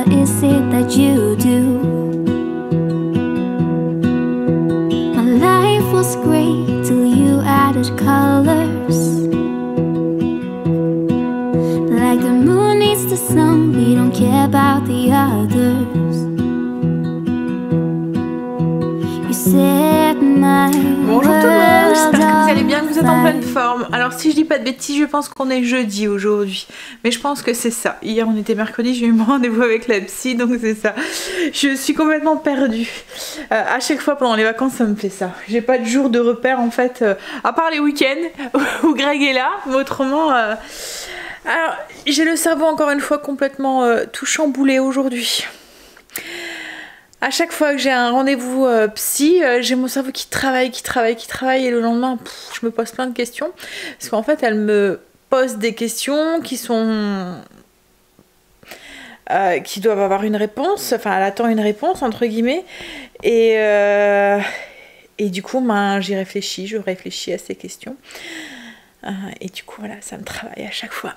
what is it that you do? My life was great till you added colors. Like the moon needs the sun, we don't care about the others. You set my Bonjour tout le monde, j'espère que vous allez bien, que vous êtes en pleine world forme. Alors si je dis pas de bêtises, je pense qu'on est jeudi aujourd'hui. Mais je pense que c'est ça. Hier on était mercredi, j'ai eu mon rendez-vous avec la psy, donc c'est ça. Je suis complètement perdue. À chaque fois pendant les vacances ça me fait ça. J'ai pas de jour de repère en fait, à part les week-ends où Greg est là. Mais autrement... Alors j'ai le cerveau encore une fois complètement tout chamboulé aujourd'hui. À chaque fois que j'ai un rendez-vous psy, j'ai mon cerveau qui travaille et le lendemain, je me pose plein de questions. Parce qu'en fait, elle me pose des questions qui sont... qui doivent avoir une réponse, enfin elle attend une réponse entre guillemets. Et du coup, je réfléchis à ces questions. Et du coup, voilà, ça me travaille à chaque fois.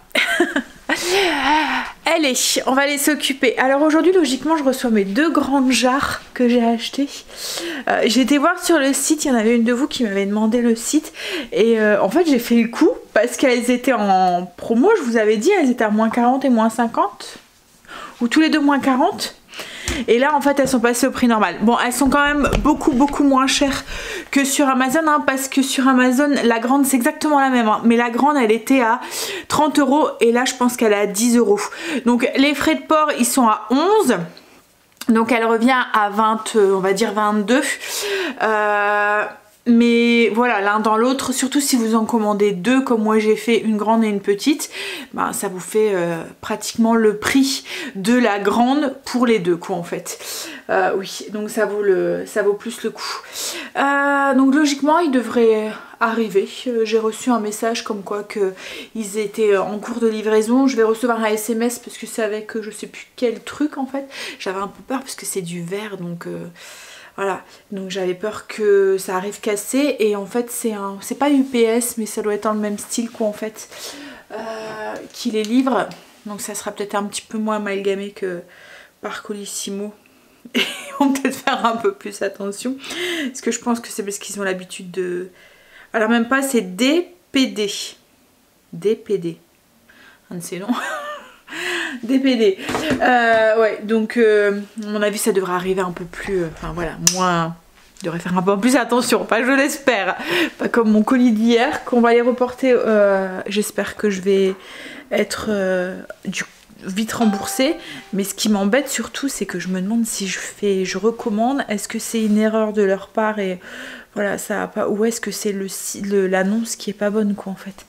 Allez, on va aller s'occuper. Alors aujourd'hui, logiquement, je reçois mes 2 grandes jarres que j'ai achetées. J'ai été voir sur le site, il y en avait une de vous qui m'avait demandé le site. Et en fait, j'ai fait le coup parce qu'elles étaient en promo, je vous avais dit, elles étaient à moins 40 et moins 50. Ou tous les deux moins 40. Et là en fait elles sont passées au prix normal. Bon, elles sont quand même beaucoup moins chères que sur Amazon, hein, parce que sur Amazon la grande c'est exactement la même, hein, mais la grande elle était à 30 € et là je pense qu'elle est à 10 €. Donc les frais de port ils sont à 11, donc elle revient à 20, on va dire 22. Mais voilà, l'un dans l'autre, surtout si vous en commandez 2 comme moi j'ai fait, une grande et une petite, ben, ça vous fait pratiquement le prix de la grande pour les 2 quoi en fait. Oui, donc ça vaut plus le coup. Donc logiquement ils devraient arriver. J'ai reçu un message comme quoi qu'ils étaient en cours de livraison. Je vais recevoir un SMS parce que c'est avec je sais plus quel truc en fait. J'avais un peu peur parce que c'est du verre donc... Voilà, donc j'avais peur que ça arrive cassé et en fait c'est pas UPS mais ça doit être dans le même style quoi en fait qui les livre, donc ça sera peut-être un petit peu moins amalgamé que par Colissimo et on va peut-être faire un peu plus attention parce que je pense que c'est parce qu'ils ont l'habitude de... Alors même pas, c'est DPD, un de ces noms. DPD. Ouais, donc à mon avis ça devrait arriver un peu plus, enfin voilà, moins, je devrais faire un peu plus attention, pas je l'espère, pas comme mon colis d'hier qu'on va les reporter. J'espère que je vais être vite remboursée, mais ce qui m'embête surtout c'est que je me demande si je recommande, est-ce que c'est une erreur de leur part et voilà ça va pas, ou est-ce que c'est l'annonce qui est pas bonne quoi en fait.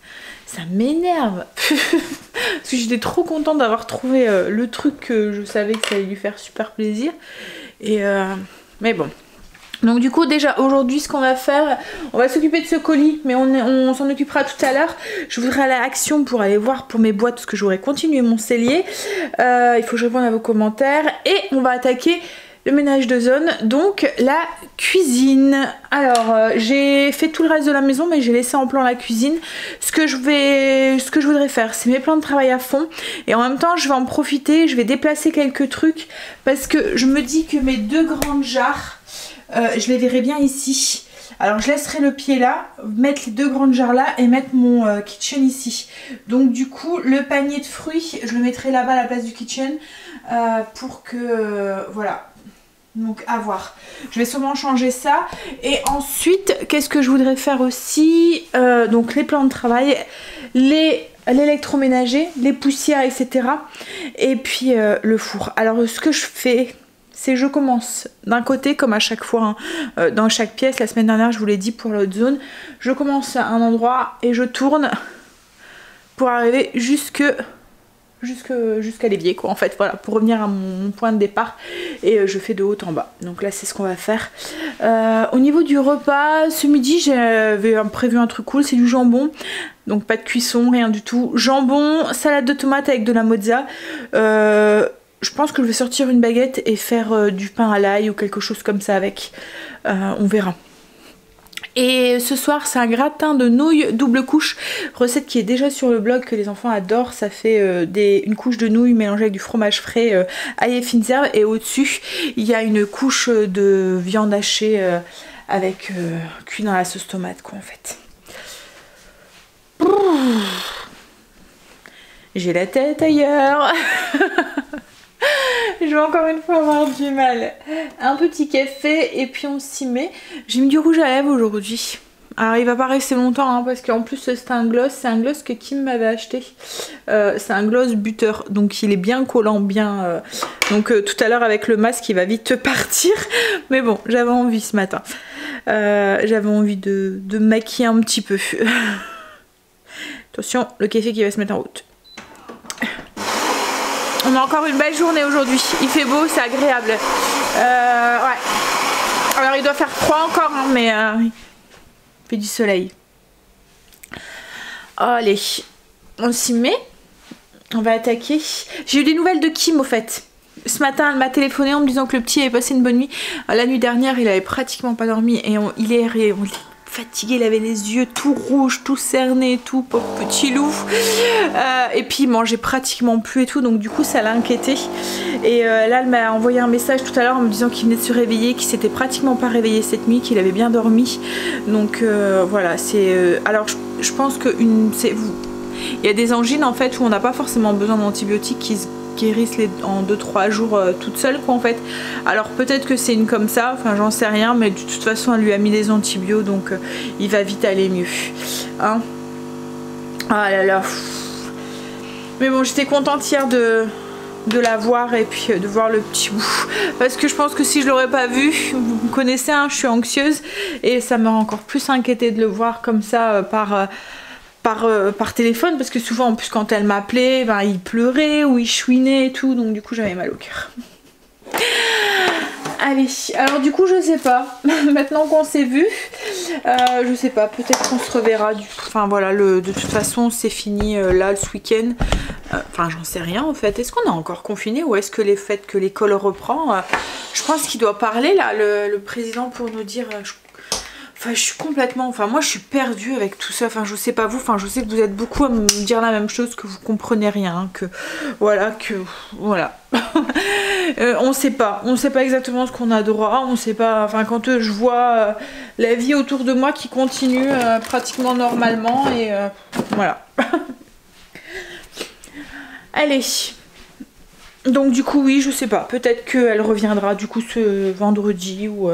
Ça m'énerve parce que j'étais trop contente d'avoir trouvé le truc que je savais que ça allait lui faire super plaisir. Et mais bon. Donc du coup déjà aujourd'hui ce qu'on va faire, on va s'occuper de ce colis, mais on s'en occupera tout à l'heure. Je voudrais aller à Action pour aller voir pour mes boîtes parce que j'aurais continué mon cellier. Il faut que je réponde à vos commentaires et on va attaquer le ménage de zone, donc la cuisine. Alors j'ai fait tout le reste de la maison mais j'ai laissé en plan la cuisine. Ce que je voudrais faire c'est mes plans de travail à fond et en même temps je vais en profiter, je vais déplacer quelques trucs parce que je me dis que mes 2 grandes jarres je les verrai bien ici. Alors je laisserai le pied là, mettre les 2 grandes jarres là et mettre mon kitchen ici. Donc du coup le panier de fruits je le mettrai là-bas à la place du kitchen pour que voilà. Donc à voir. Je vais sûrement changer ça. Et ensuite, qu'est-ce que je voudrais faire aussi, donc les plans de travail, l'électroménager, les poussières, etc. Et puis le four. Alors ce que je fais, c'est que je commence d'un côté, comme à chaque fois, hein, dans chaque pièce. La semaine dernière, je vous l'ai dit pour l'autre zone. Je commence à un endroit et je tourne pour arriver jusqu'à l'évier quoi en fait, voilà, pour revenir à mon point de départ et je fais de haut en bas. Donc là c'est ce qu'on va faire. Au niveau du repas, ce midi j'avais prévu un truc cool, c'est du jambon, donc pas de cuisson, rien du tout, jambon, salade de tomates avec de la mozza. Je pense que je vais sortir une baguette et faire du pain à l'ail ou quelque chose comme ça avec, on verra. Et ce soir c'est un gratin de nouilles double couche, recette qui est déjà sur le blog, que les enfants adorent. Ça fait une couche de nouilles mélangée avec du fromage frais, ail et fines herbes, et au dessus il y a une couche de viande hachée avec cuit dans la sauce tomate quoi en fait. J'ai la tête ailleurs. Je vais encore une fois avoir du mal. Un petit café et puis on s'y met. J'ai mis du rouge à lèvres aujourd'hui. Alors il va pas rester longtemps hein, parce qu'en plus c'est un gloss que Kim m'avait acheté. C'est un gloss butter, donc il est bien collant, bien... Donc tout à l'heure avec le masque il va vite partir. Mais bon, j'avais envie ce matin. J'avais envie de maquiller un petit peu. Attention, le café qui va se mettre en route. On a encore une belle journée aujourd'hui. Il fait beau, c'est agréable. Ouais. Alors il doit faire froid encore, hein, mais il fait du soleil. Allez, on s'y met. On va attaquer. J'ai eu des nouvelles de Kim au fait. Ce matin, elle m'a téléphoné en me disant que le petit avait passé une bonne nuit. La nuit dernière, il avait pratiquement pas dormi et il est fatigué, il avait les yeux tout rouges, tout cernés, tout pauvre petit loup. Et puis il mangeait pratiquement plus et tout, donc du coup ça l'a inquiété. Et là elle m'a envoyé un message tout à l'heure en me disant qu'il venait de se réveiller, qu'il s'était pratiquement pas réveillé cette nuit, qu'il avait bien dormi. Donc voilà, c'est... alors je pense que il y a des angines en fait où on n'a pas forcément besoin d'antibiotiques qui se guérissent en 2-3 jours toute seule quoi en fait. Alors peut-être que c'est une comme ça, enfin j'en sais rien, mais de toute façon elle lui a mis des antibiotiques, donc il va vite aller mieux hein. Ah là là. Mais bon, j'étais contente hier de la voir et puis de voir le petit bout, parce que je pense que si je l'aurais pas vu, vous me connaissez hein, je suis anxieuse et ça m'a encore plus inquiétée de le voir comme ça par téléphone, parce que souvent en plus quand elle m'appelait, ben, il pleurait ou il chouinait et tout, donc du coup j'avais mal au cœur. Allez, alors du coup je sais pas, maintenant qu'on s'est vu, je sais pas, peut-être qu'on se reverra, enfin voilà, de toute façon c'est fini là ce week-end, enfin j'en sais rien en fait. Est-ce qu'on est encore confiné ou est-ce que les faits que l'école reprend, je pense qu'il doit parler là, le président, pour nous dire... Enfin, je suis complètement... Enfin, moi, je suis perdue avec tout ça. Enfin, je sais pas vous. Enfin, je sais que vous êtes beaucoup à me dire la même chose, que vous comprenez rien. Hein, que... Voilà, Voilà. On sait pas. On sait pas exactement ce qu'on a droit. On sait pas... Enfin, quand je vois la vie autour de moi qui continue pratiquement normalement. Et voilà. Allez. Donc du coup oui, je sais pas, peut-être qu'elle reviendra du coup ce vendredi ou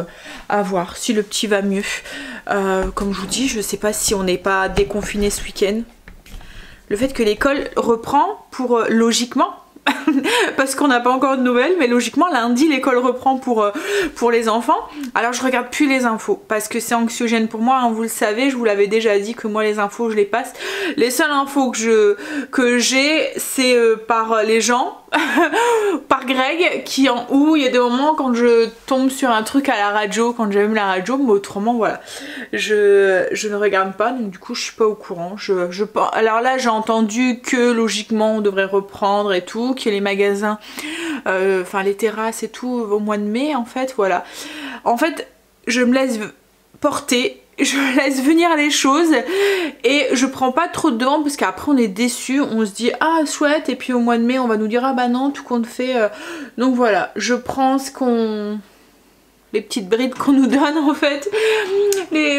à voir si le petit va mieux. Comme je vous dis, je sais pas si on n'est pas déconfiné ce week-end. Le fait que l'école reprend pour logiquement, parce qu'on n'a pas encore de nouvelles, mais logiquement lundi l'école reprend pour les enfants. Alors je regarde plus les infos parce que c'est anxiogène pour moi, hein, vous le savez, je vous l'avais déjà dit que moi les infos je les passe. Les seules infos que j'ai c'est par les gens, par Greg, où il y a des moments quand je tombe sur un truc à la radio, quand j'aime la radio, mais autrement voilà, je ne regarde pas, donc du coup je suis pas au courant. Alors là j'ai entendu que logiquement on devrait reprendre et tout, que les magasins, enfin les terrasses et tout au mois de mai en fait, voilà. En fait je me laisse porter, je laisse venir les choses et je prends pas trop de devant parce qu'après on est déçu, on se dit ah chouette, et puis au mois de mai on va nous dire ah bah non tout compte fait, donc voilà, je prends les petites brides qu'on nous donne en fait,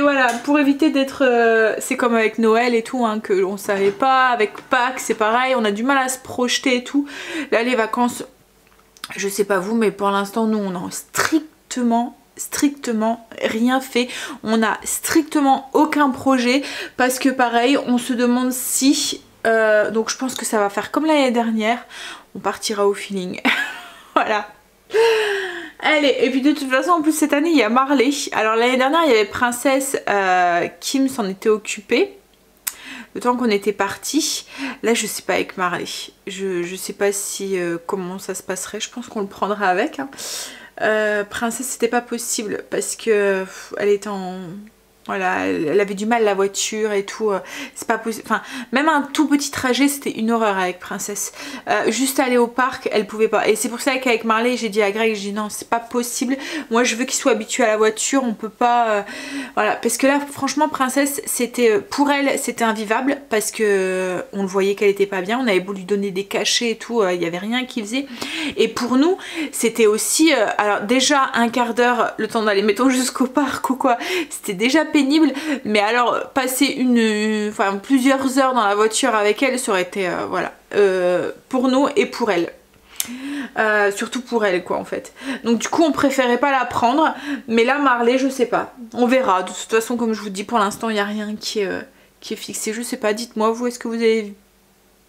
voilà, pour éviter d'être c'est comme avec Noël et tout hein, que on savait pas, avec Pâques c'est pareil, on a du mal à se projeter et tout. Là les vacances, je sais pas vous, mais pour l'instant nous on a strictement rien fait, on a strictement aucun projet, parce que pareil on se demande si donc je pense que ça va faire comme l'année dernière, on partira au feeling. Voilà. Allez, et puis de toute façon en plus cette année il y a Marley. Alors l'année dernière il y avait Princesse, Kim s'en était occupée le temps qu'on était parti. Là je sais pas avec Marley, je sais pas si comment ça se passerait, je pense qu'on le prendra avec hein. Princesse c'était pas possible parce que elle était Voilà, elle avait du mal la voiture et tout, c'est pas possible, enfin même un tout petit trajet c'était une horreur avec Princesse. Juste aller au parc elle pouvait pas, et c'est pour ça qu'avec Marley j'ai dit à Greg, j'ai dit non c'est pas possible, moi je veux qu'il soit habitué à la voiture, on peut pas, voilà, parce que là franchement Princesse c'était, pour elle c'était invivable, parce que on le voyait qu'elle était pas bien, on avait beau lui donner des cachets et tout, il y avait rien qui faisait, et pour nous c'était aussi, alors déjà un quart d'heure le temps d'aller mettons jusqu'au parc ou quoi, c'était déjà pénible, mais alors passer enfin plusieurs heures dans la voiture avec elle, ça aurait été voilà, pour nous et pour elle. Surtout pour elle quoi en fait. Donc du coup on préférait pas la prendre, mais là Marley je sais pas, on verra. De toute façon comme je vous dis pour l'instant il n'y a rien qui est fixé, je sais pas, dites-moi vous, est-ce que vous avez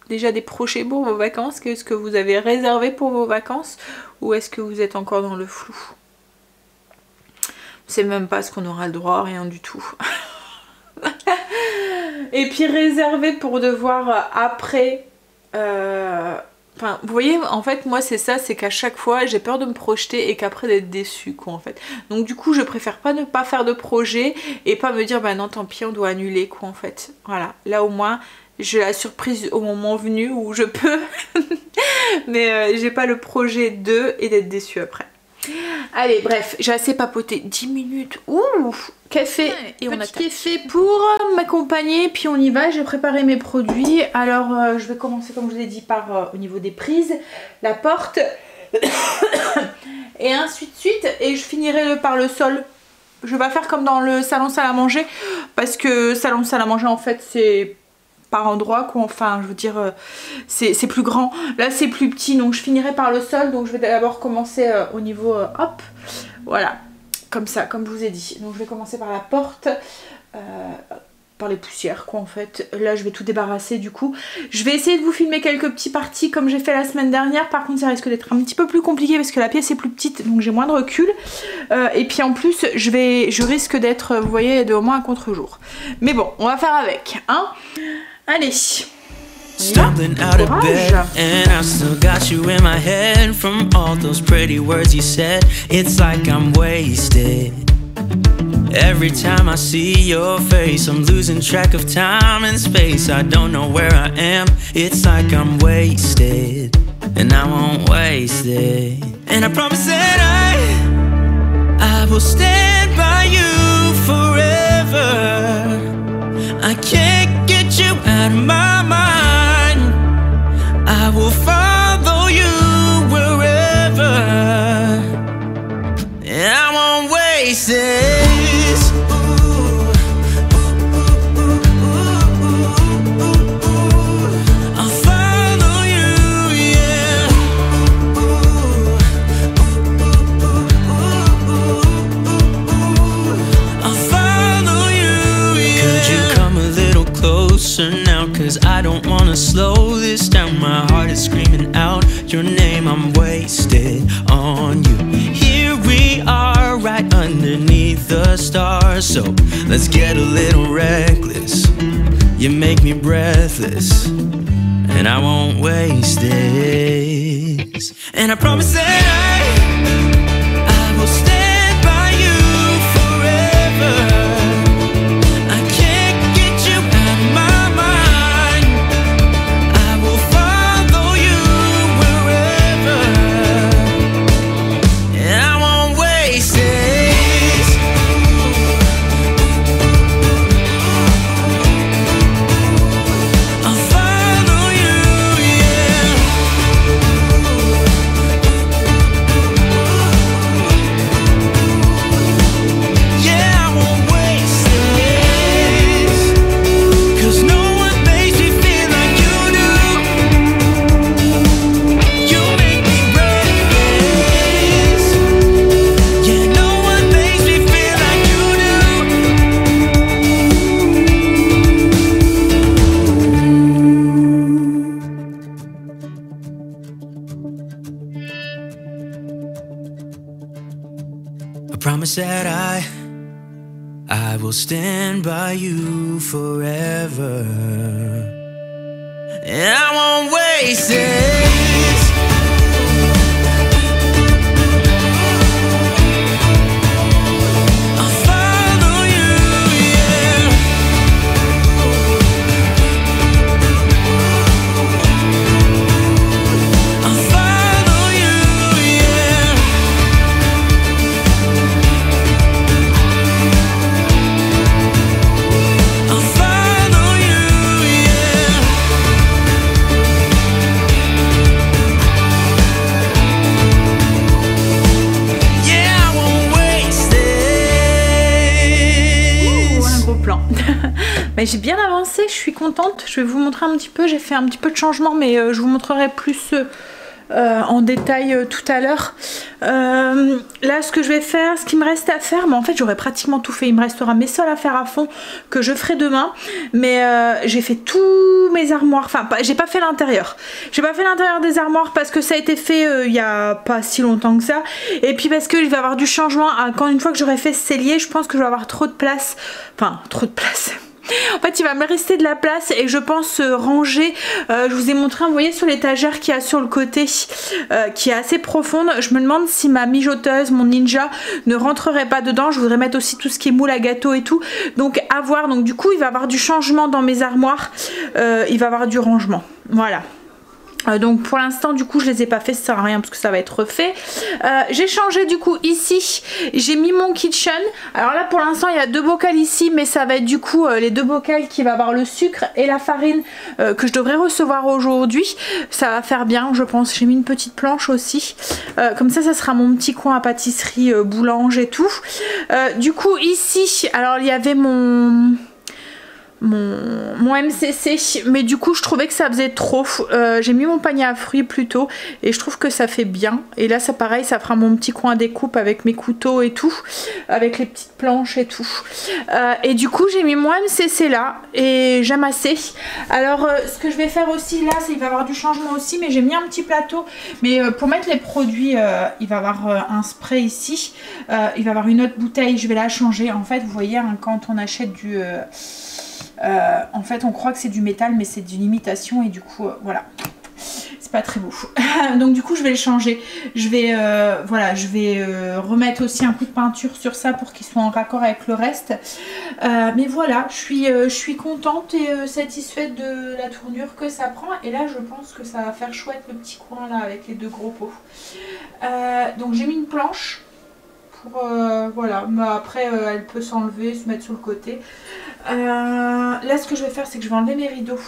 déjà des projets pour vos vacances, qu'est-ce que vous avez réservé pour vos vacances, ou est-ce que vous êtes encore dans le flou? On sait même pas ce qu'on aura le droit, rien du tout. Et puis réserver pour devoir après, enfin vous voyez en fait moi c'est ça, c'est qu'à chaque fois j'ai peur de me projeter et qu'après d'être déçue quoi en fait. Donc du coup je préfère pas ne pas faire de projet et pas me dire bah non tant pis on doit annuler quoi en fait. Voilà, là au moins j'ai la surprise au moment venu où je peux mais j'ai pas le projet de et d'être déçue après. Allez bref, j'ai assez papoté, 10 minutes, ouh, café, et on a café pour m'accompagner, puis on y va, j'ai préparé mes produits. Alors je vais commencer comme je vous ai dit par au niveau des prises, la porte, et ainsi de suite, et je finirai par le sol. Je vais faire comme dans le salon salle à manger, parce que salon salle à manger en fait c'est par endroit quoi, enfin je veux dire c'est plus grand, là c'est plus petit, donc je finirai par le sol, donc je vais d'abord commencer au niveau hop, voilà, comme ça, comme je vous ai dit. Donc je vais commencer par la porte, par les poussières quoi en fait. Là je vais tout débarrasser du coup. Je vais essayer de vous filmer quelques petits parties comme j'ai fait la semaine dernière, par contre ça risque d'être un petit peu plus compliqué parce que la pièce est plus petite, donc j'ai moins de recul, et puis en plus je risque d'être, vous voyez, de au moins un contre-jour, mais bon on va faire avec hein. Allez, Stumbling out of bed, and I still got you in my head from all those pretty words you said. It's like I'm wasted. Every time I see your face, I'm losing track of time and space. I don't know where I am. It's like I'm wasted, and I won't waste it. And I promise that I will stand by you forever. I can't get you out of my mind. I will follow you wherever, and I won't waste this. I'll follow you, yeah. I'll follow you, yeah. Could you come a little closer now, 'cause I don't wanna slow this down. My heart is screaming out your name. I'm wasted on you. Here we are right underneath the stars, so let's get a little reckless. You make me breathless, and I won't waste this. And I promise that I will stand by you forever. Promise that I will stand by you forever, and I won't waste this. I'll follow you, Mais j'ai bien avancé, je suis contente. Je vais vous montrer un petit peu, j'ai fait un petit peu de changement, mais je vous montrerai plus en détail tout à l'heure. Là ce que je vais faire, ce qui me reste à faire, mais en fait j'aurais pratiquement tout fait. Il me restera mes sols à faire à fond que je ferai demain, mais j'ai fait tous mes armoires, enfin j'ai pas fait l'intérieur. J'ai pas fait l'intérieur des armoires parce que ça a été fait il y a pas si longtemps que ça, et puis parce que je vais avoir du changement. Quand une fois que j'aurai fait ce cellier, je pense que je vais avoir trop de place, enfin trop de place. En fait il va me rester de la place et je pense ranger, je vous ai montré, vous voyez sur l'étagère qu'il y a sur le côté qui est assez profonde. Je me demande si ma mijoteuse, mon ninja ne rentrerait pas dedans. Je voudrais mettre aussi tout ce qui est moule à gâteau et tout, donc à voir. Donc du coup il va y avoir du changement dans mes armoires, il va y avoir du rangement, voilà. Donc pour l'instant du coup je les ai pas fait, ça sert à rien parce que ça va être refait. J'ai changé du coup ici, j'ai mis mon kitchen. Alors là pour l'instant il y a 2 bocals ici, mais ça va être du coup les 2 bocals qui va avoir le sucre et la farine que je devrais recevoir aujourd'hui. Ça va faire bien je pense. J'ai mis une petite planche aussi, comme ça sera mon petit coin à pâtisserie, boulange et tout. Du coup ici alors il y avait mon MCC, mais du coup je trouvais que ça faisait trop. J'ai mis mon panier à fruits plutôt et je trouve que ça fait bien. Et là ça pareil, ça fera mon petit coin découpe avec mes couteaux et tout, avec les petites planches et tout. Et du coup j'ai mis mon MCC là et j'aime assez. Alors ce que je vais faire aussi là, c'est qu'il va y avoir du changement aussi, mais j'ai mis un petit plateau. Mais pour mettre les produits, il va y avoir un spray ici, il va y avoir une autre bouteille, je vais la changer. En fait vous voyez hein, quand on achète du... en fait on croit que c'est du métal mais c'est d'une imitation et du coup voilà, c'est pas très beau. Donc du coup je vais le changer. Je vais voilà, je vais remettre aussi un coup de peinture sur ça pour qu'il soit en raccord avec le reste. Mais voilà, je suis contente et satisfaite de la tournure que ça prend. Et là je pense que ça va faire chouette le petit coin là avec les 2 gros pots. Donc j'ai mis une planche. Voilà, mais après elle peut s'enlever, se mettre sur le côté. Là ce que je vais faire c'est que je vais enlever mes rideaux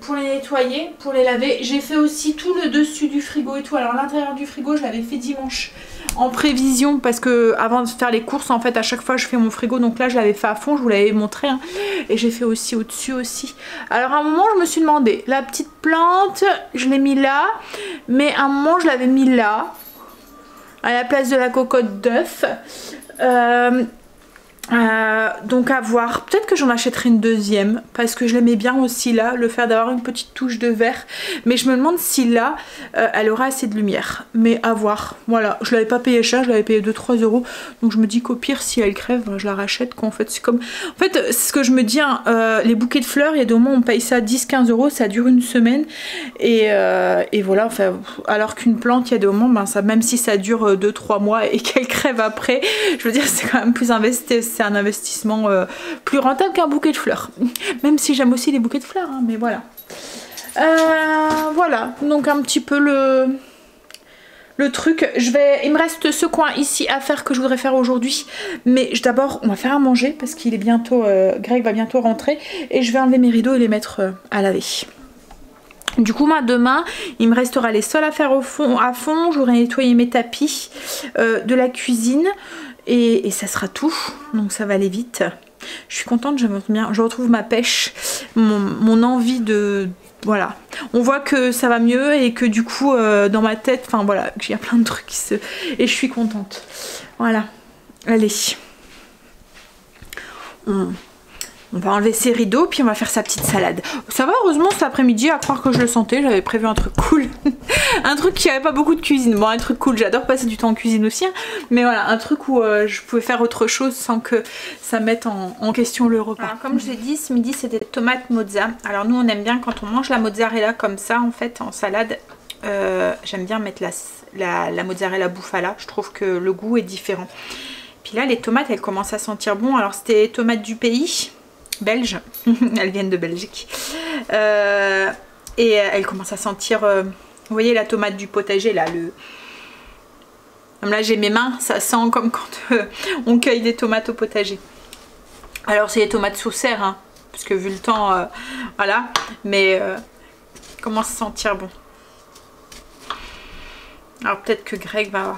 pour les nettoyer, pour les laver. J'ai fait aussi tout le dessus du frigo et tout. Alors l'intérieur du frigo je l'avais fait dimanche en prévision parce que avant de faire les courses en fait à chaque fois je fais mon frigo, donc là je l'avais fait à fond, je vous l'avais montré hein. Et j'ai fait aussi au-dessus aussi. Alors à un moment je me suis demandé, la petite plante je l'ai mis là, mais à un moment je l'avais mis là à la place de la cocotte d'œuf. Donc à voir, peut-être que j'en achèterai une deuxième parce que je l'aimais bien aussi là, le fait d'avoir une petite touche de vert, mais je me demande si là elle aura assez de lumière, mais à voir. Voilà, je l'avais pas payé cher, je l'avais payé 2-3 €, donc je me dis qu'au pire si elle crève je la rachète quoi. En fait c'est comme, en fait c'est ce que je me dis hein, les bouquets de fleurs il y a des moments où on paye ça 10-15 €, ça dure une semaine et voilà, enfin, alors qu'une plante il y a des moments ben, ça, même si ça dure 2-3 mois et qu'elle crève après, je veux dire c'est quand même plus investi. C'est un investissement plus rentable qu'un bouquet de fleurs. Même si j'aime aussi les bouquets de fleurs, hein, mais voilà. Voilà, donc un petit peu le truc. Il me reste ce coin ici à faire que je voudrais faire aujourd'hui. Mais d'abord, on va faire à manger parce qu'il est bientôt... Greg va bientôt rentrer. Et je vais enlever mes rideaux et les mettre à laver. Du coup, demain, il me restera les sols à faire à fond. J'aurai nettoyé mes tapis de la cuisine. Et ça sera tout, donc ça va aller vite. Je suis contente, je retrouve ma pêche, mon envie de... Voilà, on voit que ça va mieux et que du coup dans ma tête, enfin voilà, il y a plein de trucs et je suis contente. Voilà, allez. On va enlever ses rideaux, puis on va faire sa petite salade. Ça va, heureusement, cet après-midi, à croire que je le sentais, j'avais prévu un truc cool. Un truc qui avait pas beaucoup de cuisine. Bon, un truc cool, j'adore passer du temps en cuisine aussi. Hein. Mais voilà, un truc où je pouvais faire autre chose sans que ça mette en question le repas. Alors, comme je l'ai dit, ce midi, c'était tomates mozza. Alors nous, on aime bien quand on mange la mozzarella comme ça, en fait, en salade. J'aime bien mettre la mozzarella bufala. Je trouve que le goût est différent. Puis là, les tomates, elles commencent à sentir bon. Alors, c'était les tomates du pays. Belge, elles viennent de Belgique et elles commencent à sentir, vous voyez la tomate du potager là, comme là j'ai mes mains, ça sent comme quand on cueille des tomates au potager. Alors c'est les tomates sous serre hein, parce que vu le temps voilà, mais commence à sentir bon. Alors peut-être que Greg va,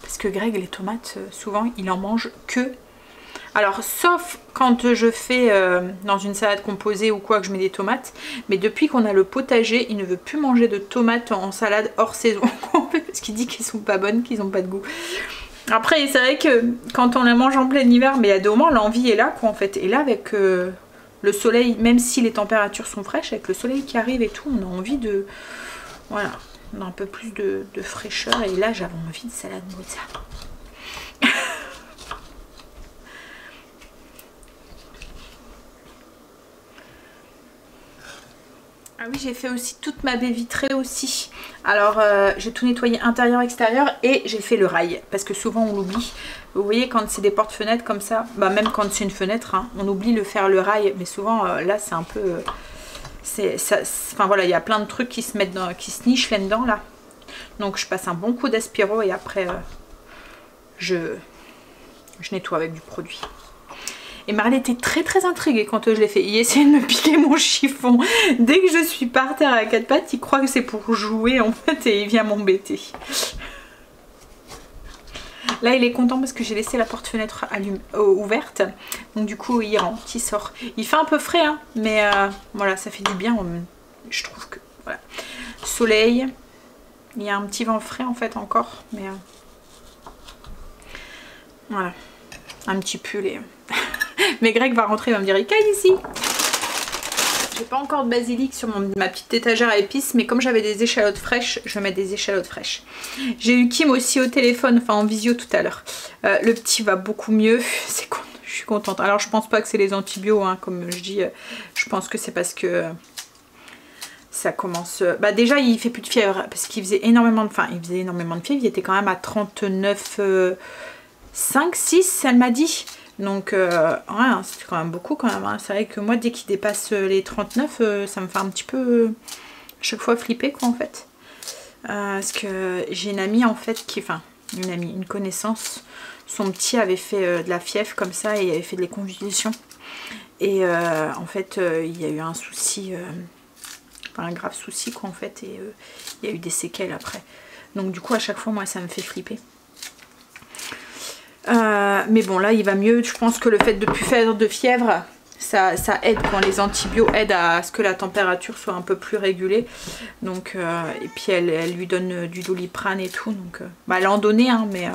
parce que Greg les tomates souvent il en mange que Alors sauf quand je fais dans une salade composée ou quoi que je mets des tomates. Mais depuis qu'on a le potager, il ne veut plus manger de tomates en salade hors saison. Parce qu'il dit qu'ils sont pas bonnes, qu'ils n'ont pas de goût. Après c'est vrai que quand on la mange en plein hiver, mais il y a des moments l'envie est là quoi en fait. Et là avec le soleil, même si les températures sont fraîches, avec le soleil qui arrive et tout, on a envie de... Voilà, on a un peu plus de fraîcheur. Et là j'avais envie de salade mozza. Ah oui, j'ai fait aussi toute ma baie vitrée aussi. Alors j'ai tout nettoyé intérieur, extérieur et j'ai fait le rail. Parce que souvent on l'oublie. Vous voyez quand c'est des portes-fenêtres comme ça, bah même quand c'est une fenêtre, hein, on oublie de faire le rail. Mais souvent là c'est un peu... enfin voilà, il y a plein de trucs qui se mettent dans, qui se nichent là-dedans là. Donc je passe un bon coup d'aspiro et après je nettoie avec du produit. Et Marley était très intriguée quand je l'ai fait. Il essayait de me piquer mon chiffon. Dès que je suis par terre à quatre pattes, il croit que c'est pour jouer en fait et il vient m'embêter. Là il est content parce que j'ai laissé la porte-fenêtre ouverte. Donc du coup il rentre, il sort. Il fait un peu frais hein, mais voilà, ça fait du bien. Je trouve que voilà. Soleil, il y a un petit vent frais en fait encore. Mais voilà, un petit pull et... Mais Greg va rentrer, il va me dire Ikaï ici. J'ai pas encore de basilic sur ma petite étagère à épices, mais comme j'avais des échalotes fraîches, je vais mettre des échalotes fraîches. J'ai eu Kim aussi au téléphone, enfin en visio tout à l'heure. Le petit va beaucoup mieux, je suis contente. Alors je pense pas que c'est les antibiotiques, hein, comme je dis, je pense que c'est parce que ça commence... Bah déjà il fait plus de fièvre, parce qu'il faisait énormément de... Enfin il faisait énormément de fièvre, il était quand même à 39,5, 6 elle m'a dit. Donc ouais, c'est quand même beaucoup quand même, hein. C'est vrai que moi dès qu'il dépasse les 39, ça me fait un petit peu chaque fois flipper quoi en fait. Parce que j'ai une amie en fait qui, enfin une connaissance, son petit avait fait de la fièvre comme ça et il avait fait des convulsions. Et en fait il y a eu un souci, enfin un grave souci quoi en fait et il y a eu des séquelles après. Donc du coup à chaque fois moi ça me fait flipper. Mais bon là il va mieux, je pense que le fait de ne plus faire de fièvre ça aide quand les antibiotiques aident à ce que la température soit un peu plus régulée. Donc et puis elle lui donne du Doliprane et tout, donc bah, elle en donnait hein, mais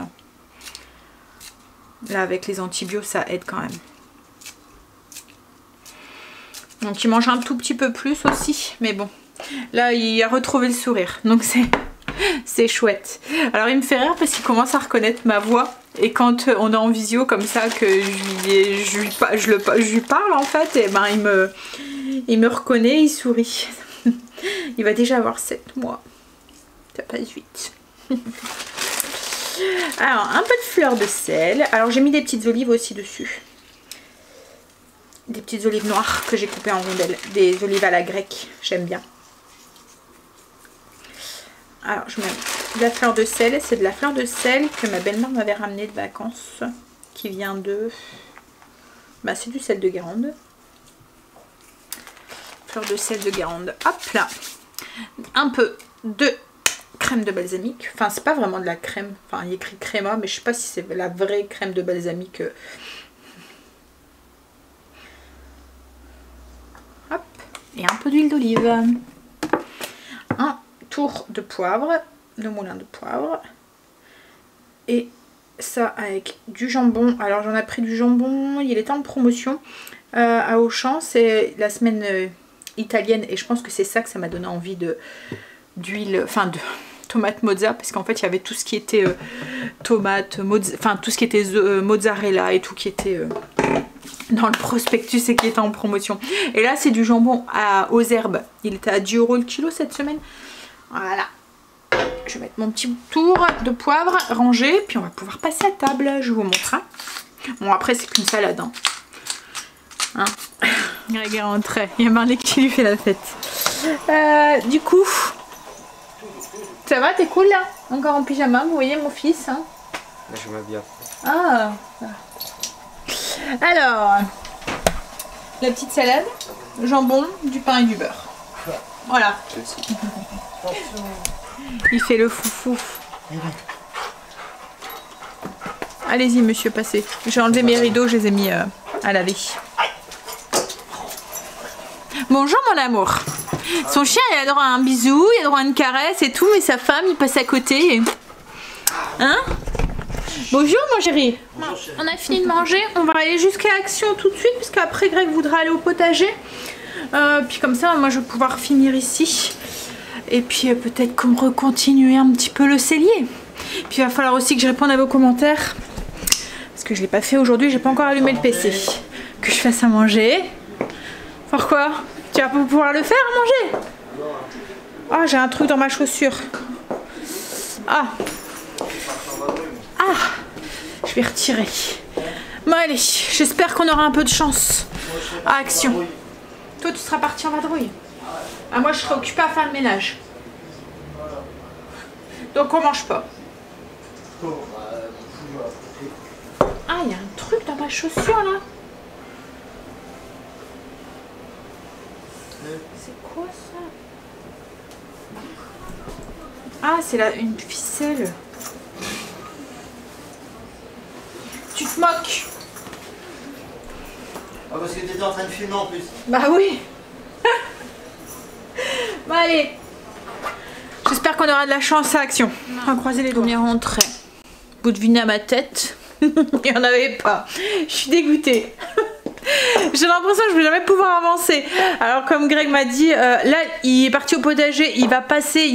là avec les antibiotiques ça aide quand même. Donc il mange un tout petit peu plus aussi, mais bon là il a retrouvé le sourire, donc c'est chouette. Alors il me fait rire parce qu'il commence à reconnaître ma voix. Et quand on est en visio comme ça, que je lui parle en fait, et ben il me reconnaît, il sourit. Il va déjà avoir 7 mois. Ça passe vite. Alors un peu de fleur de sel. Alors j'ai mis des petites olives aussi dessus. Des petites olives noires que j'ai coupées en rondelles. Des olives à la grecque, j'aime bien. Alors je mets de la fleur de sel, c'est de la fleur de sel que ma belle-mère m'avait ramené de vacances, qui vient de... Bah c'est du sel de Guérande. Fleur de sel de Guérande, hop là. Un peu de crème de balsamique, enfin c'est pas vraiment de la crème, enfin il y a écrit créma, mais je sais pas si c'est la vraie crème de balsamique. Hop, et un peu d'huile d'olive. Un tour de poivre, de moulin de poivre, et ça avec du jambon. Alors j'en ai pris du jambon, il était en promotion à Auchan, c'est la semaine italienne et je pense que c'est ça que ça m'a donné envie d'huile, enfin de tomate mozza, parce qu'en fait il y avait tout ce qui était tomate, enfin tout ce qui était mozzarella et tout qui était dans le prospectus et qui était en promotion. Et là c'est du jambon aux herbes, il était à 10 € le kilo cette semaine. Voilà, je vais mettre mon petit tour de poivre rangé, puis on va pouvoir passer à table, je vous montre. Hein. Bon après c'est qu'une salade. Hein. Regarde, il y a Marley qui lui fait la fête. Du coup, ça va, t'es cool là? Encore en pyjama, vous voyez mon fils. Hein. Là je m'habille. Ah. Alors, la petite salade, jambon, du pain et du beurre. Voilà. Il fait le foufou. allez-y monsieur, passez. J'ai enlevé mes rideaux, je les ai mis à laver. Bonjour mon amour. Son chien il a droit à un bisou, il a droit à une caresse et tout, et sa femme il passe à côté. Hein? Bonjour mon chéri. On a fini de manger, on va aller jusqu'à Action tout de suite parce qu'après Greg voudra aller au potager. Puis comme ça moi je vais pouvoir finir ici. Et puis peut-être qu'on recontinuer un petit peu le cellier. Puis il va falloir aussi que je réponde à vos commentaires. Parce que je l'ai pas fait aujourd'hui, j'ai pas encore allumé le PC. Que je fasse à manger. Pourquoi? Tu vas pas pouvoir le faire à manger? Ah, j'ai un truc dans ma chaussure. Ah. Ah. Je vais retirer. Bon allez, j'espère qu'on aura un peu de chance à Action. Toi tu seras parti en vadrouille. Ah, moi je serai occupée à faire le ménage. Donc on mange pas. Ah, il y a un truc dans ma chaussure là. C'est quoi ça? Ah, c'est là une ficelle. Tu te moques? Ah, parce que t'étais en train de filmer en plus. Bah oui. Bon allez. J'espère qu'on aura de la chance à Action. On va croiser les doigts. On est rentré. Bout de vinaigre à ma tête. Il n'y en avait pas. Je suis dégoûtée. J'ai l'impression que je vais jamais pouvoir avancer. Alors comme Greg m'a dit, là il est parti au potager, il va passer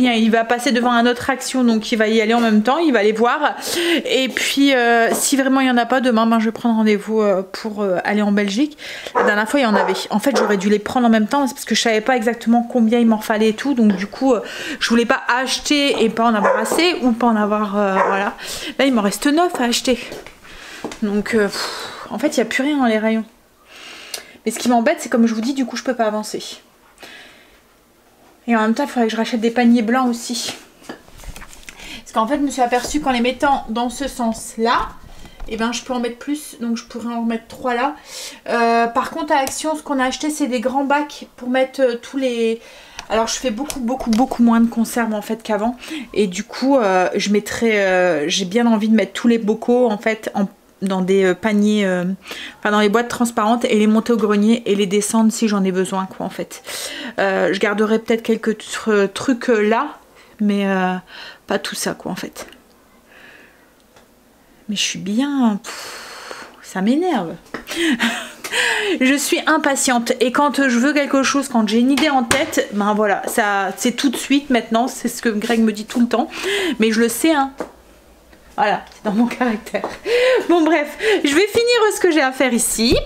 devant un autre Action, donc il va y aller en même temps, il va aller voir. Et puis si vraiment il n'y en a pas demain, ben, je vais prendre rendez-vous pour aller en Belgique. La dernière fois il y en avait. En fait j'aurais dû les prendre en même temps parce que je savais pas exactement combien il m'en fallait et tout, donc du coup je voulais pas acheter et pas en avoir assez ou pas en avoir voilà. Là il m'en reste 9 à acheter. Donc en fait il n'y a plus rien dans les rayons. Mais ce qui m'embête, c'est comme je vous dis, du coup, je peux pas avancer. Et en même temps, il faudrait que je rachète des paniers blancs aussi. Parce qu'en fait, je me suis aperçue qu'en les mettant dans ce sens-là, et ben, je peux en mettre plus. Donc, je pourrais en mettre 3 là. Par contre, à Action, ce qu'on a acheté, c'est des grands bacs pour mettre tous les... Alors, je fais beaucoup moins de conserves, en fait, qu'avant. Et du coup, je mettrai... j'ai bien envie de mettre tous les bocaux, en fait, dans des paniers, enfin dans les boîtes transparentes et les monter au grenier et les descendre si j'en ai besoin quoi en fait. Je garderai peut-être quelques trucs là, mais pas tout ça quoi en fait. Mais je suis bien... ça m'énerve. Je suis impatiente et quand je veux quelque chose, quand j'ai une idée en tête, ben voilà, ça c'est tout de suite maintenant, c'est ce que Greg me dit tout le temps, mais je le sais hein. Voilà, c'est dans mon caractère. Bon bref, je vais finir ce que j'ai à faire ici,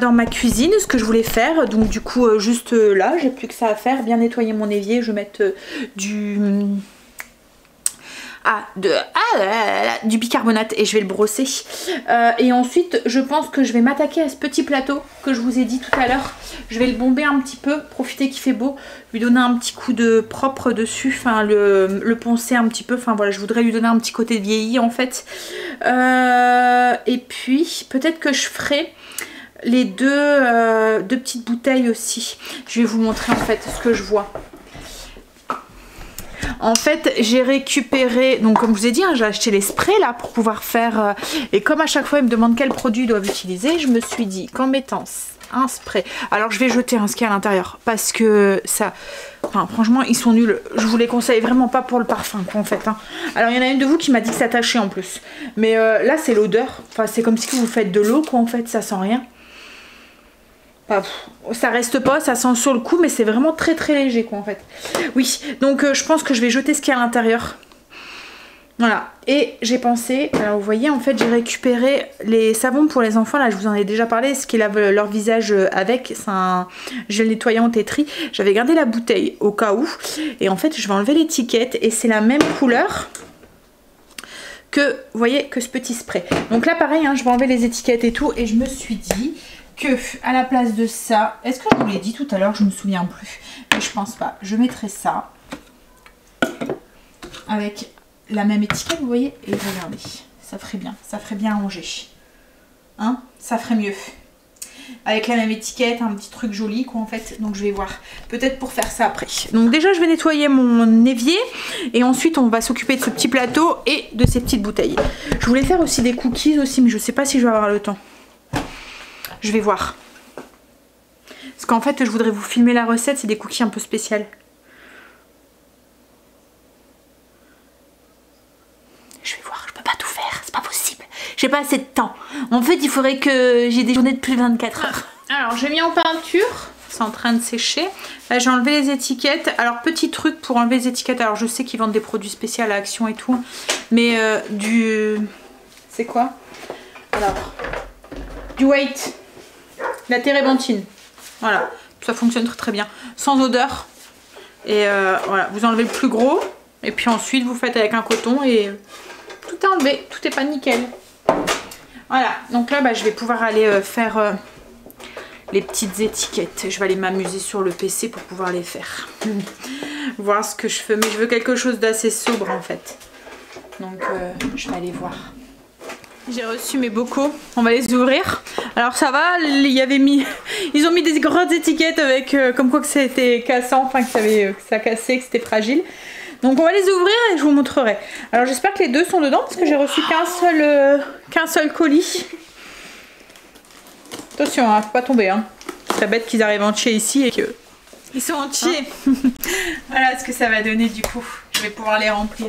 dans ma cuisine, ce que je voulais faire. Donc du coup, juste là, j'ai plus que ça à faire. Bien nettoyer mon évier, je vais mettre du bicarbonate et je vais le brosser. Et ensuite, je pense que je vais m'attaquer à ce petit plateau que je vous ai dit tout à l'heure. Je vais le bomber un petit peu, profiter qu'il fait beau, lui donner un petit coup de propre dessus, enfin le poncer un petit peu. Enfin voilà, je voudrais lui donner un petit côté vieilli en fait. Et puis, peut-être que je ferai les deux petites bouteilles aussi. Je vais vous montrer en fait ce que je vois. En fait j'ai récupéré, donc comme je vous ai dit hein, j'ai acheté les sprays là pour pouvoir faire et comme à chaque fois ils me demandent quel produit ils doivent utiliser, je me suis dit qu'en mettant un spray, alors je vais jeter un ce qu'il y a à l'intérieur parce que ça, enfin franchement ils sont nuls, je vous les conseille vraiment pas pour le parfum quoi en fait hein. Alors il y en a une de vous qui m'a dit que ça tachait en plus, mais là c'est l'odeur, enfin c'est comme si vous faites de l'eau quoi en fait, ça sent rien. Ça reste pas, ça sent sur le coup, mais c'est vraiment très léger quoi en fait. Oui, donc je pense que je vais jeter ce qu'il y a à l'intérieur. Voilà, et j'ai pensé, alors vous voyez en fait j'ai récupéré les savons pour les enfants, là je vous en ai déjà parlé, ce qui lave leur visage avec, c'est un gel nettoyant Tetri. J'avais gardé la bouteille au cas où, et en fait je vais enlever l'étiquette et c'est la même couleur que, vous voyez, que ce petit spray. Donc là pareil, hein, je vais enlever les étiquettes et tout, et je me suis dit... que à la place de ça, est-ce que je vous l'ai dit tout à l'heure, je me souviens plus, mais je pense pas, je mettrai ça avec la même étiquette, vous voyez, et regardez, ça ferait bien ranger, hein, ça ferait mieux. avec la même étiquette, un petit truc joli quoi en fait. Donc je vais voir, peut-être pour faire ça après. Donc déjà je vais nettoyer mon évier et ensuite on va s'occuper de ce petit plateau et de ces petites bouteilles. Je voulais faire aussi des cookies aussi, mais je sais pas si je vais avoir le temps. Je vais voir. Parce qu'en fait je voudrais vous filmer la recette, c'est des cookies un peu spéciales. Je vais voir, je peux pas tout faire, c'est pas possible. J'ai pas assez de temps. En fait, il faudrait que j'ai des journées de plus de 24 heures. Alors, j'ai mis en peinture. C'est en train de sécher. Là, j'ai enlevé les étiquettes. Alors, petit truc pour enlever les étiquettes. Alors, je sais qu'ils vendent des produits spéciaux à Action et tout. Mais c'est quoi? Alors, du white. La térébenthine. Voilà. Ça fonctionne très très bien. Sans odeur. Et voilà, vous enlevez le plus gros. Et puis ensuite, vous faites avec un coton et tout est enlevé. Tout est pas nickel. Voilà, donc là je vais pouvoir aller faire les petites étiquettes. Je vais aller m'amuser sur le PC pour pouvoir les faire. Voir ce que je fais. Mais je veux quelque chose d'assez sobre en fait. Donc je vais aller voir. J'ai reçu mes bocaux. On va les ouvrir. Alors ça va, ils ont mis des grosses étiquettes avec comme quoi que c'était cassant, enfin que ça cassait, que c'était fragile. Donc on va les ouvrir et je vous montrerai. Alors j'espère que les deux sont dedans parce que j'ai reçu qu'un seul colis. Attention, hein, faut pas tomber. Hein. C'est très bête qu'ils arrivent entiers ici et qu'ils sont entiers. Voilà ce que ça va donner du coup. Je vais pouvoir les remplir.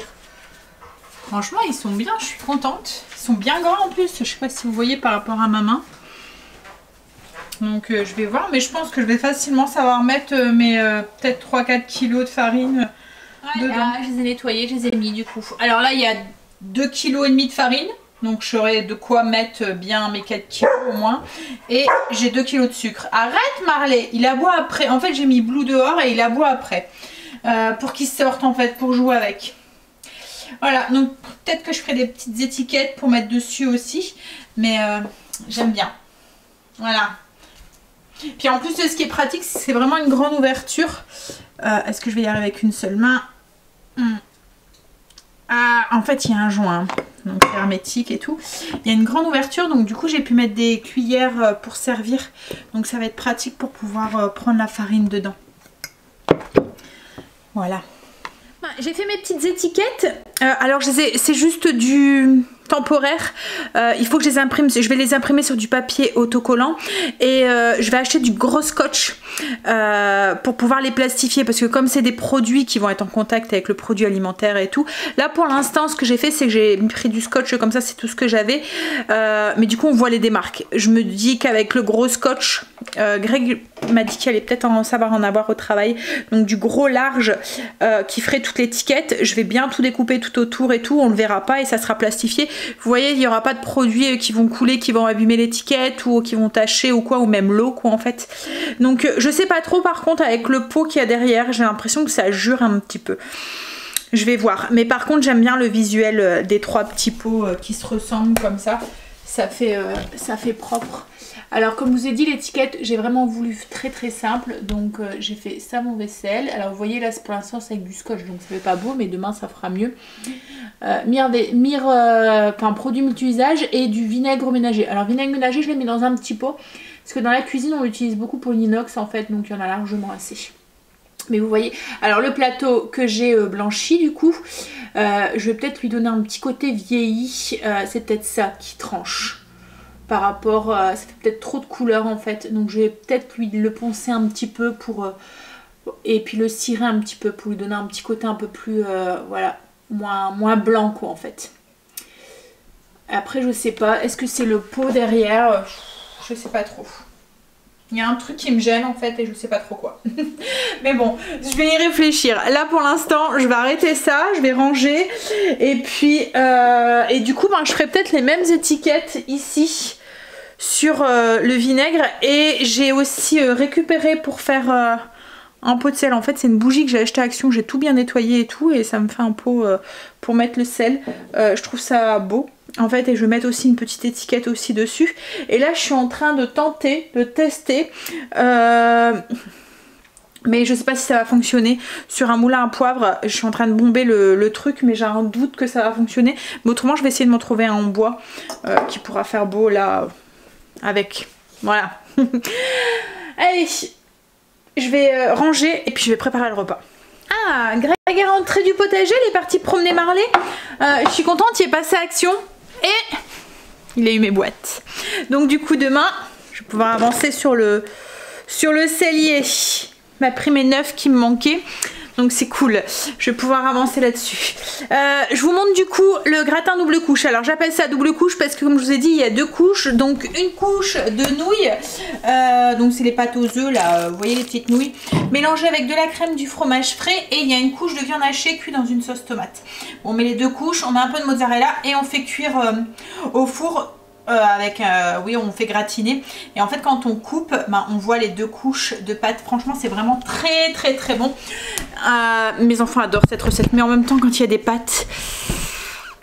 Franchement ils sont bien, je suis contente. Ils sont bien grands en plus. Je sais pas si vous voyez par rapport à ma main. Donc je vais voir, mais je pense que je vais facilement savoir mettre mes peut-être 3-4 kilos de farine. Dedans. Je les ai nettoyés, je les ai mis du coup. Alors là il y a 2,5 kg de farine. Donc j'aurai de quoi mettre bien mes 4 kg au moins. Et j'ai 2 kg de sucre. Arrête Marley, il aboie après. En fait j'ai mis Blue dehors et il aboie après. Pour qu'il sorte en fait, pour jouer avec. Voilà, donc peut-être que je ferai des petites étiquettes pour mettre dessus aussi. Mais j'aime bien. Voilà. Puis en plus ce qui est pratique, c'est vraiment une grande ouverture. Est-ce que je vais y arriver avec une seule main? En fait il y a un joint, donc hermétique et tout. Il y a une grande ouverture, donc du coup j'ai pu mettre des cuillères pour servir. Donc ça va être pratique pour pouvoir prendre la farine dedans. Voilà. J'ai fait mes petites étiquettes. Alors c'est juste du temporaire. Il faut que je les imprime. Je vais les imprimer sur du papier autocollant. Et je vais acheter du gros scotch pour pouvoir les plastifier. Parce que comme c'est des produits qui vont être en contact avec le produit alimentaire et tout. Là pour l'instant ce que j'ai fait c'est que j'ai pris du scotch comme ça. C'est tout ce que j'avais. Mais du coup on voit les démarques. Je me dis qu'avec le gros scotch, Greg m'a dit qu'il allait peut-être savoir en avoir au travail. Donc du gros large qui ferait toute l'étiquette. Je vais bien tout découper tout autour et tout. On ne le verra pas et ça sera plastifié. Vous voyez, il n'y aura pas de produits qui vont couler, qui vont abîmer l'étiquette ou qui vont tacher ou quoi, ou même l'eau quoi en fait. Donc je sais pas trop par contre avec le pot qu'il y a derrière, j'ai l'impression que ça jure un petit peu. Je vais voir. Mais par contre j'aime bien le visuel des 3 petits pots qui se ressemblent comme ça. Ça fait propre. Alors comme je vous ai dit l'étiquette j'ai vraiment voulu très très simple. Donc j'ai fait savon vaisselle. Alors vous voyez là pour l'instant c'est avec du scotch donc ça fait pas beau mais demain ça fera mieux. Produit multi-usage et du vinaigre ménager. Alors vinaigre ménager je l'ai mis dans un petit pot. Parce que dans la cuisine on l'utilise beaucoup pour l'inox en fait. Donc il y en a largement assez. Mais vous voyez, alors le plateau que j'ai blanchi du coup, je vais peut-être lui donner un petit côté vieilli. C'est peut-être ça qui tranche. Par rapport, ça fait peut-être trop de couleur en fait. Donc je vais peut-être lui le poncer un petit peu pour... et puis le cirer un petit peu pour lui donner un petit côté un peu plus... voilà, moins blanc quoi en fait. Après je sais pas, est-ce que c'est le pot derrière? Je sais pas trop. Il y a un truc qui me gêne en fait et je sais pas trop quoi. Mais bon, je vais y réfléchir. Là pour l'instant, je vais arrêter ça, je vais ranger. Et puis, et du coup, je ferai peut-être les mêmes étiquettes ici sur le vinaigre. Et j'ai aussi récupéré pour faire un pot de sel. En fait, c'est une bougie que j'ai acheté à Action, j'ai tout bien nettoyé et tout. Et ça me fait un pot pour mettre le sel. Je trouve ça beau. En fait, et je vais mettre aussi une petite étiquette aussi dessus. Et là, je suis en train de tester. Mais je sais pas si ça va fonctionner. Sur un moulin à poivre, je suis en train de bomber le truc, mais j'ai un doute que ça va fonctionner. Mais autrement, je vais essayer de m'en trouver un en bois qui pourra faire beau là avec. Voilà. Allez, je vais ranger et puis je vais préparer le repas. Ah, Greg est rentré du potager, il est parti promener Marley. Je suis contente, il est passé à action et il a eu mes boîtes. Donc du coup demain, je vais pouvoir avancer sur le cellier. Il m'a pris mes 9 qui me manquaient. Donc c'est cool, je vais pouvoir avancer là-dessus. Je vous montre du coup le gratin double couche. Alors j'appelle ça double couche parce que comme je vous ai dit, il y a 2 couches. Donc une couche de nouilles, donc c'est les pâtes aux œufs là, vous voyez les petites nouilles, mélangées avec de la crème, du fromage frais. Et il y a une couche de viande hachée cuite dans une sauce tomate. On met les 2 couches, on met un peu de mozzarella et on fait cuire au four. Oui, on fait gratiner et en fait quand on coupe, on voit les 2 couches de pâtes. Franchement c'est vraiment très très très bon. Mes enfants adorent cette recette, mais en même temps quand il y a des pâtes,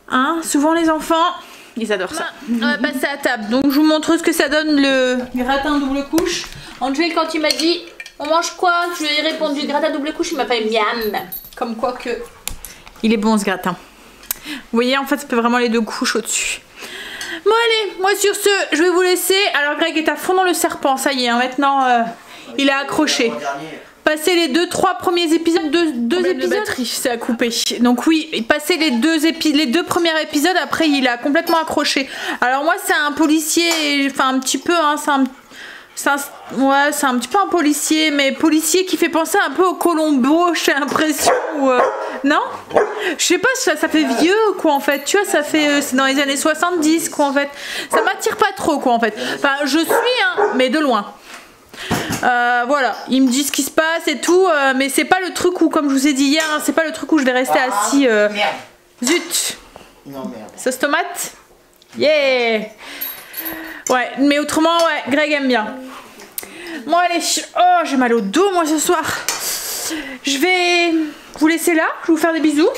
hein, souvent les enfants ils adorent ça. On va passer à table, donc je vous montre ce que ça donne le gratin double couche. Angel quand il m'a dit on mange quoi, je lui ai répondu gratin double couche, il m'a fait miam, comme quoi que il est bon ce gratin. Vous voyez en fait ça fait vraiment les 2 couches au dessus. Bon allez, moi sur ce, je vais vous laisser. Alors Greg est à fond dans le serpent, ça y est, hein, maintenant il a accroché. Passez les 2-3 premiers épisodes, deux épisodes. C'est à couper. Donc oui, passez les deux premiers épisodes, après il a complètement accroché. Alors moi c'est un policier, enfin un petit peu, hein, c'est un petit peu un policier, mais policier qui fait penser un peu au Colombo, j'ai l'impression. Non, je sais pas, ça fait vieux quoi en fait, tu vois, ça fait c'est dans les années 70 quoi en fait, ça m'attire pas trop quoi en fait, enfin je suis hein, mais de loin. Voilà, ils me disent ce qui se passe et tout, mais c'est pas le truc où, comme je vous ai dit hier, hein, c'est pas le truc où je vais rester assis. Zut. Non merde. Sauce tomate. Yeah. Ouais, mais autrement ouais, Greg aime bien. Bon allez, oh j'ai mal au dos moi ce soir. Je vais vous laisser là, je vais vous faire des bisous.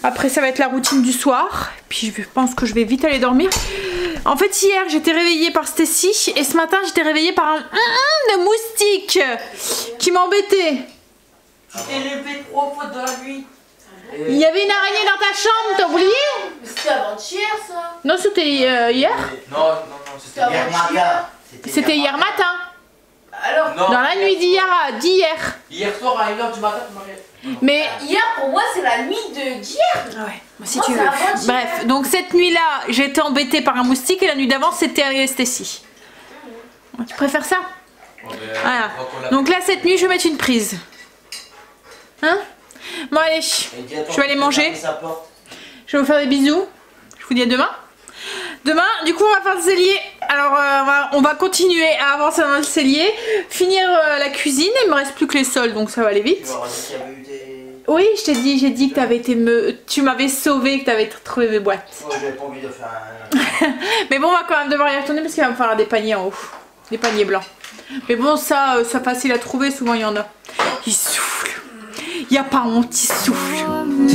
Après ça va être la routine du soir. Puis je pense que je vais vite aller dormir. En fait hier j'étais réveillée par Stacy et ce matin j'étais réveillée par un de moustique qui m'embêtait. T'es levé 3 fois dans la nuit. Il y avait une araignée dans ta chambre, t'as oublié? C'était avant-hier ça. Non c'était hier. Non, c'était hier matin. C'était hier matin. Alors Non. Dans la nuit d'hier. Hier soir à 1h du matin, tu m'as. Mais hier pour moi c'est la nuit d'hier. ouais, si Moi, tu c'est veux. avant-hier. Bref, donc cette nuit-là, j'étais embêtée par un moustique et la nuit d'avant, c'était Stacy. Tu préfères ça? Voilà. Donc là, cette nuit, je vais mettre une prise. Hein? Bon, allez, je vais aller manger. Je vais vous faire des bisous. Je vous dis à demain. Demain, du coup, on va faire le cellier. Alors, on va continuer à avancer dans le cellier, finir la cuisine. Il me reste plus que les sols, donc ça va aller vite. Oui, j'ai dit que t'avais été tu m'avais sauvé, que t'avais trouvé mes boîtes. Ouais, j'avais pas envie de faire un... Mais bon, on va quand même devoir y retourner parce qu'il va me falloir des paniers en haut, des paniers blancs. Mais bon, ça facile à trouver, souvent il y en a. Il souffle. Il n'y a pas honte, il souffle.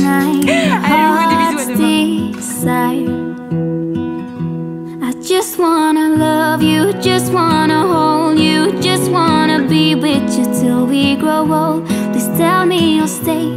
Allez, des bisous à demain. I just wanna love you, just wanna hold you, just wanna be with you till we grow old. Please tell me you'll stay.